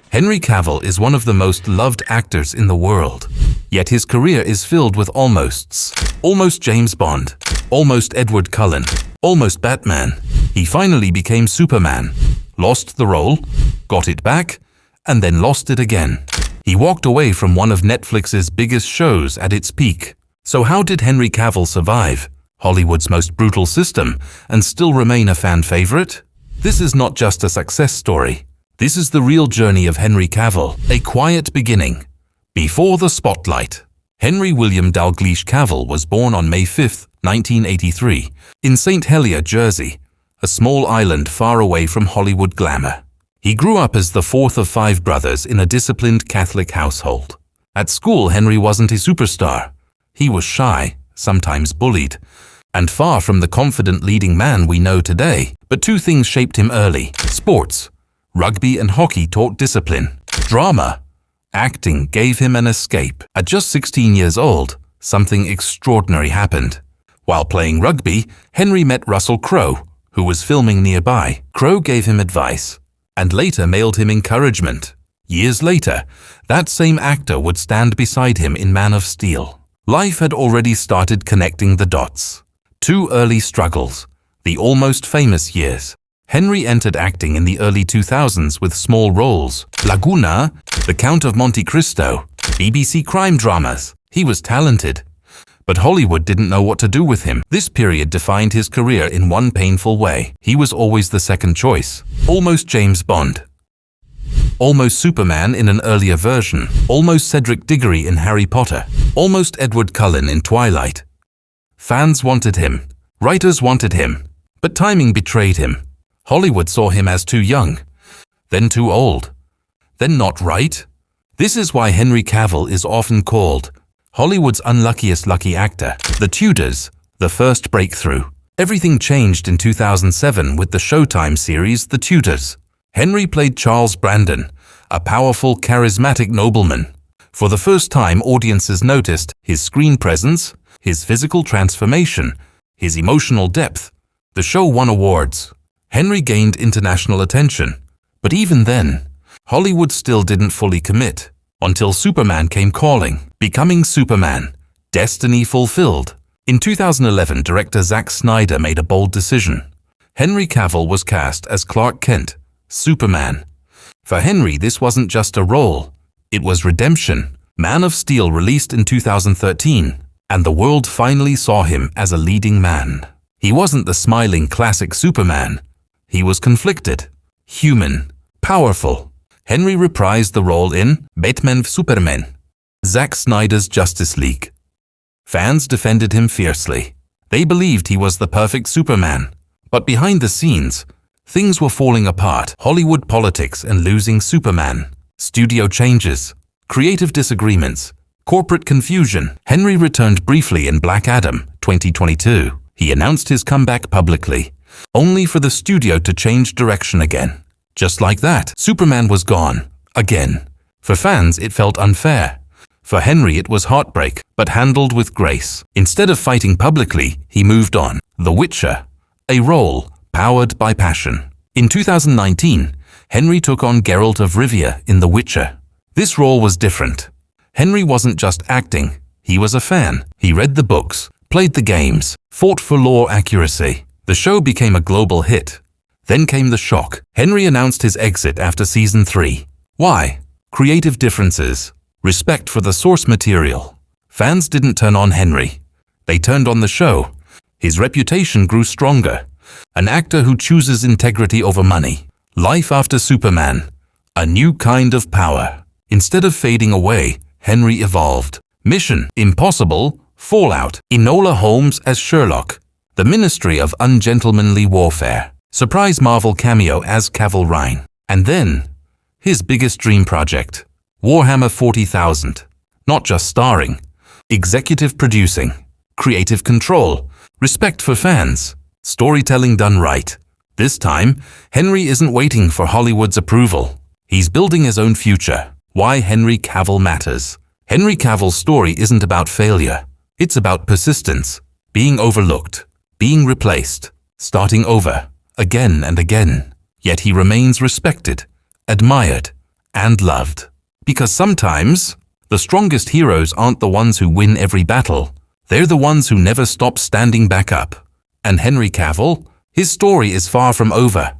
Henry Cavill is one of the most loved actors in the world. Yet his career is filled with almosts. Almost James Bond. Almost Edward Cullen. Almost Batman. He finally became Superman. Lost the role, got it back, and then lost it again. He walked away from one of Netflix's biggest shows at its peak. So how did Henry Cavill survive Hollywood's most brutal system and still remain a fan favorite? This is not just a success story. This is the real journey of Henry Cavill, a quiet beginning. Before the spotlight. Henry William Dalgleish Cavill was born on May 5, 1983, in St. Helier, Jersey, a small island far away from Hollywood glamour. He grew up as the fourth of 5 brothers in a disciplined Catholic household. At school, Henry wasn't a superstar. He was shy, sometimes bullied, and far from the confident leading man we know today. But 2 things shaped him early: sports. Rugby and hockey taught discipline. Drama. Acting gave him an escape. At just 16 years old, something extraordinary happened. While playing rugby, Henry met Russell Crowe, who was filming nearby. Crowe gave him advice, and later mailed him encouragement. Years later, that same actor would stand beside him in Man of Steel. Life had already started connecting the dots. 2 early struggles, the almost famous years. Henry entered acting in the early 2000s with small roles: Laguna, The Count of Monte Cristo, BBC crime dramas. He was talented, but Hollywood didn't know what to do with him. This period defined his career in one painful way. He was always the second choice. Almost James Bond. Almost Superman in an earlier version. Almost Cedric Diggory in Harry Potter. Almost Edward Cullen in Twilight. Fans wanted him. Writers wanted him. But timing betrayed him. Hollywood saw him as too young, then too old, then not right. This is why Henry Cavill is often called Hollywood's unluckiest lucky actor. The Tudors, the first breakthrough. Everything changed in 2007 with the Showtime series The Tudors. Henry played Charles Brandon, a powerful, charismatic nobleman. For the first time, audiences noticed his screen presence, his physical transformation, his emotional depth. The show won awards. Henry gained international attention, but even then, Hollywood still didn't fully commit, until Superman came calling. Becoming Superman, destiny fulfilled. In 2011, director Zack Snyder made a bold decision. Henry Cavill was cast as Clark Kent, Superman. For Henry, this wasn't just a role, it was redemption. Man of Steel released in 2013, and the world finally saw him as a leading man. He wasn't the smiling classic Superman. He was conflicted, human, powerful. Henry reprised the role in Batman v Superman, Zack Snyder's Justice League. Fans defended him fiercely. They believed he was the perfect Superman. But behind the scenes, things were falling apart. Hollywood politics and losing Superman, studio changes, creative disagreements, corporate confusion. Henry returned briefly in Black Adam, 2022. He announced his comeback publicly, only for the studio to change direction again. Just like that, Superman was gone, again. For fans, it felt unfair. For Henry, it was heartbreak, but handled with grace. Instead of fighting publicly, he moved on. The Witcher, a role powered by passion. In 2019, Henry took on Geralt of Rivia in The Witcher. This role was different. Henry wasn't just acting, he was a fan. He read the books, played the games, fought for lore accuracy. The show became a global hit. Then came the shock. Henry announced his exit after season 3. Why? Creative differences. Respect for the source material. Fans didn't turn on Henry. They turned on the show. His reputation grew stronger. An actor who chooses integrity over money. Life after Superman. A new kind of power. Instead of fading away, Henry evolved. Mission Impossible, Fallout. Enola Holmes as Sherlock. The Ministry of Ungentlemanly Warfare. Surprise Marvel cameo as Cavill Ryan. And then, his biggest dream project, Warhammer 40,000. Not just starring, executive producing, creative control, respect for fans, storytelling done right. This time, Henry isn't waiting for Hollywood's approval. He's building his own future. Why Henry Cavill matters. Henry Cavill's story isn't about failure. It's about persistence, being overlooked, being replaced, starting over, again and again. Yet he remains respected, admired, and loved. Because sometimes, the strongest heroes aren't the ones who win every battle. They're the ones who never stop standing back up. And Henry Cavill, his story is far from over.